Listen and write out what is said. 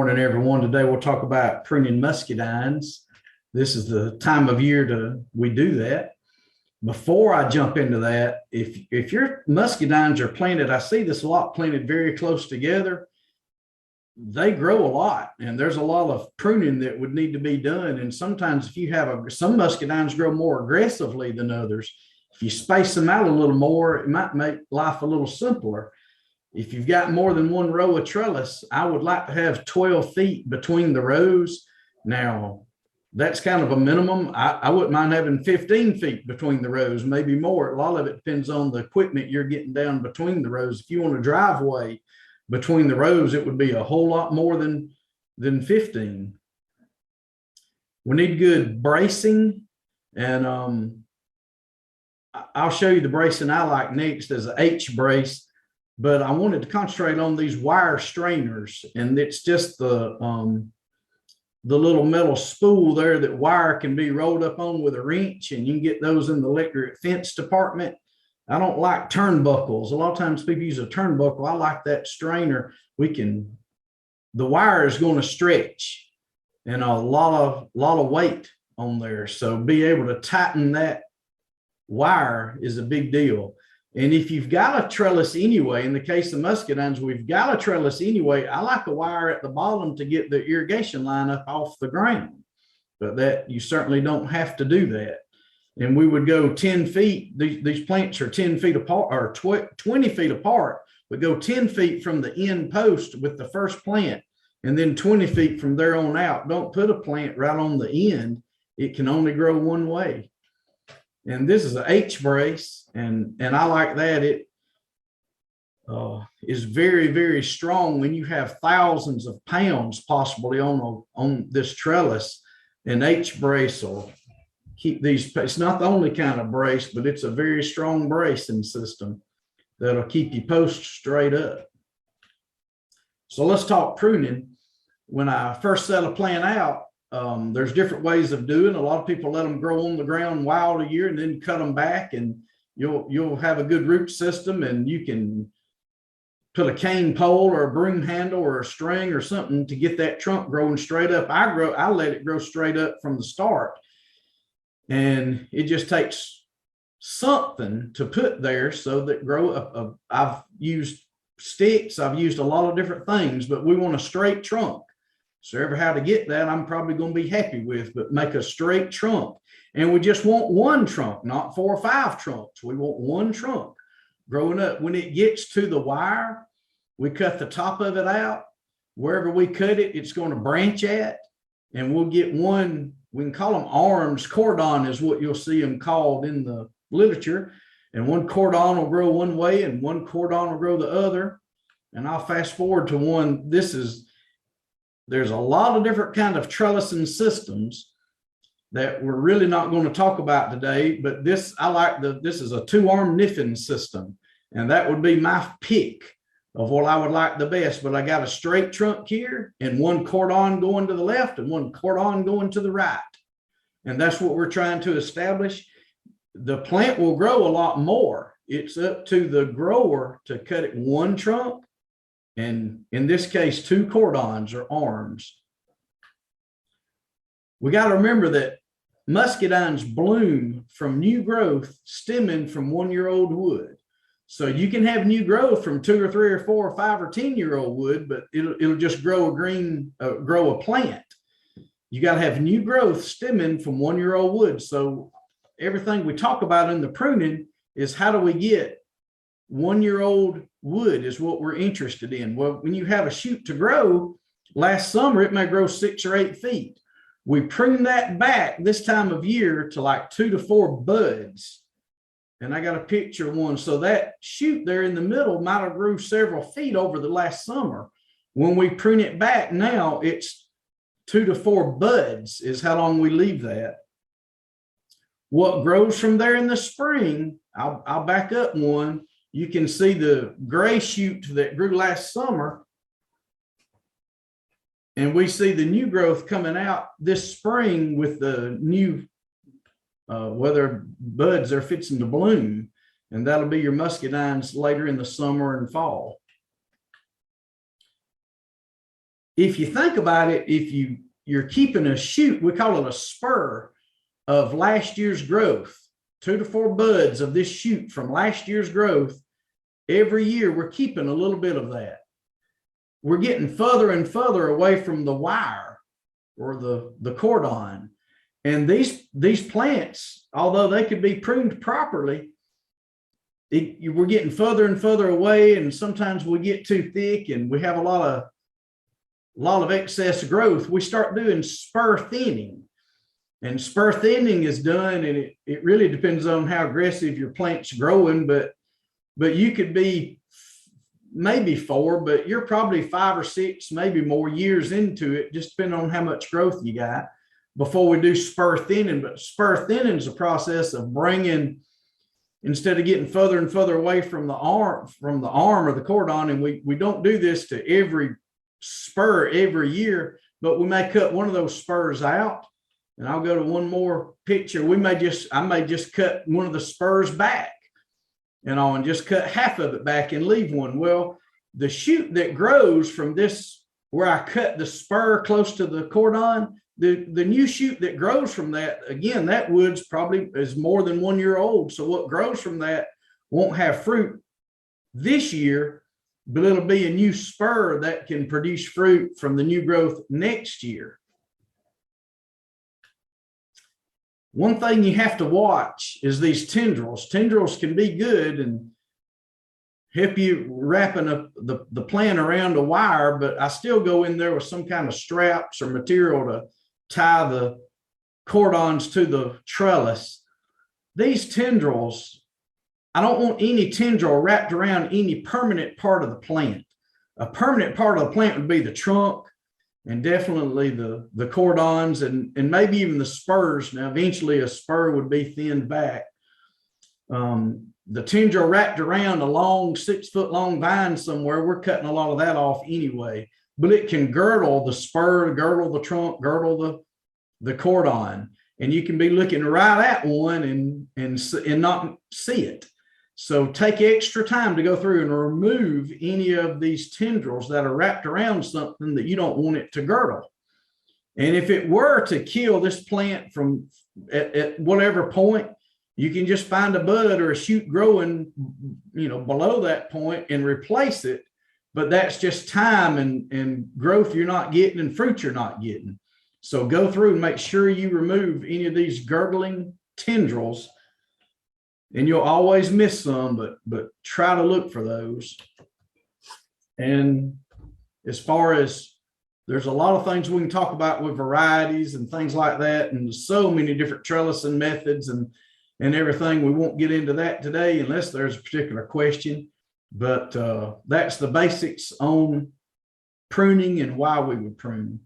morning, everyone. Today we'll talk about pruning muscadines. This is the time of year we do that. Before I jump into that, if your muscadines are planted, I see this a lot planted very close together. They grow a lot, and there's a lot of pruning that would need to be done. And sometimes if you have some muscadines grow more aggressively than others, if you space them out a little more, it might make life a little simpler. If you've got more than one row of trellis, I would like to have 12 feet between the rows. Now, that's kind of a minimum. I wouldn't mind having 15 feet between the rows, maybe more. A lot of it depends on the equipment you're getting down between the rows. If you want a driveway between the rows, it would be a whole lot more than 15. We need good bracing, and I'll show you the bracing I like next as an H brace. But I wanted to concentrate on these wire strainers, and it's just the little metal spool there that wire can be rolled up on with a wrench, and you can get those in the electric fence department. I don't like turnbuckles. A lot of times people use a turnbuckle. I like that strainer. The wire is going to stretch, and a lot of weight on there. So be able to tighten that wire is a big deal. And if you've got a trellis anyway, in the case of muscadines, we've got a trellis anyway. I like a wire at the bottom to get the irrigation line up off the ground, but that you certainly don't have to do that. And we would go 10 feet. These plants are 10 feet apart, or 20 feet apart, but go 10 feet from the end post with the first plant, and then 20 feet from there on out. Don't put a plant right on the end. It can only grow one way. And this is an H brace, and I like that. It is very, very strong when you have thousands of pounds possibly on this trellis. An H brace will keep these. It's not the only kind of brace, but it's a very strong bracing system that'll keep your post straight up. So let's talk pruning. When I first set a plant out, there's different ways of doing. A lot of people let them grow on the ground wild a year and then cut them back, and you'll have a good root system, and you can put a cane pole or a broom handle or a string or something to get that trunk growing straight up. I let it grow straight up from the start, and it just takes something to put there so that grow up. I've used sticks, I've used a lot of different things, but we want a straight trunk. So ever how to get that, I'm probably going to be happy with, but make a straight trunk. And we just want one trunk, not 4 or 5 trunks. We want one trunk growing up. When it gets to the wire, we cut the top of it out. Wherever we cut it, it's going to branch at, and we'll get one. We can call them arms. Cordon is what you'll see them called in the literature. And one cordon will grow one way, and one cordon will grow the other. And I'll fast forward to one. There's a lot of different kind of trellising systems that we're really not going to talk about today, but this is a 2-arm niffing system, and that would be my pick of what I would like the best. But I got a straight trunk here, and one cordon going to the left and one cordon going to the right, and that's what we're trying to establish. The plant will grow a lot more. It's up to the grower to cut it one trunk, and in this case, 2 cordons or arms. We got to remember that muscadines bloom from new growth stemming from 1-year-old wood. So you can have new growth from 2 or 3 or 4 or 5 or 10-year-old wood, but it'll just grow a plant. You got to have new growth stemming from 1-year-old wood. So everything we talk about in the pruning is how do we get 1-year-old wood is what we're interested in. Well, when you have a shoot to grow, last summer it may grow 6 or 8 feet. We prune that back this time of year to like 2 to 4 buds. And I got a picture of one. So that shoot there in the middle might have grew several feet over the last summer. When we prune it back now, it's 2 to 4 buds is how long we leave that. What grows from there in the spring, I'll back up one. You can see the gray shoot that grew last summer, and we see the new growth coming out this spring with the new whether buds are fixing to bloom, and that'll be your muscadines later in the summer and fall. if you think about it, if you're keeping a shoot, we call it a spur of last year's growth, 2 to 4 buds of this shoot from last year's growth. Every year we're keeping a little bit of that. We're getting further and further away from the wire or the cordon. And these plants, although they could be pruned properly, we're getting further and further away, and sometimes we get too thick and we have a lot of excess growth. We start doing spur thinning, and spur thinning is done, and it really depends on how aggressive your plant's growing, but you could be maybe 4, but you're probably 5 or 6, maybe more years into it, just depending on how much growth you got before we do spur thinning. But spur thinning is a process of bringing, instead of getting further and further away from the arm or the cordon, and we don't do this to every spur every year, but we may cut one of those spurs out. And I'll go to one more picture. I may just cut one of the spurs back, and just cut half of it back and leave one. Well, the shoot that grows from this, where I cut the spur close to the cordon, the new shoot that grows from that, again, that wood's probably is more than 1 year old. So what grows from that won't have fruit this year, but it'll be a new spur that can produce fruit from the new growth next year. One thing you have to watch is these tendrils. Tendrils can be good and help you wrapping up the plant around a wire, but I still go in there with some kind of straps or material to tie the cordons to the trellis. These tendrils, I don't want any tendril wrapped around any permanent part of the plant. A permanent part of the plant would be the trunk, and definitely the cordons, and maybe even the spurs. Now, eventually a spur would be thinned back. The tendril wrapped around a long 6-foot long vine somewhere, we're cutting a lot of that off anyway, but it can girdle the spur, girdle the trunk, girdle the cordon, and you can be looking right at one and not see it. So take extra time to go through and remove any of these tendrils that are wrapped around something that you don't want it to girdle. And if it were to kill this plant from at whatever point, you can just find a bud or a shoot growing, below that point and replace it. But that's just time and growth you're not getting and fruit you're not getting. So go through and make sure you remove any of these girdling tendrils. And you'll always miss some, but try to look for those. And as far as, there's a lot of things we can talk about with varieties and things like that, and so many different trellising methods and everything. We won't get into that today unless there's a particular question, but that's the basics on pruning and why we would prune.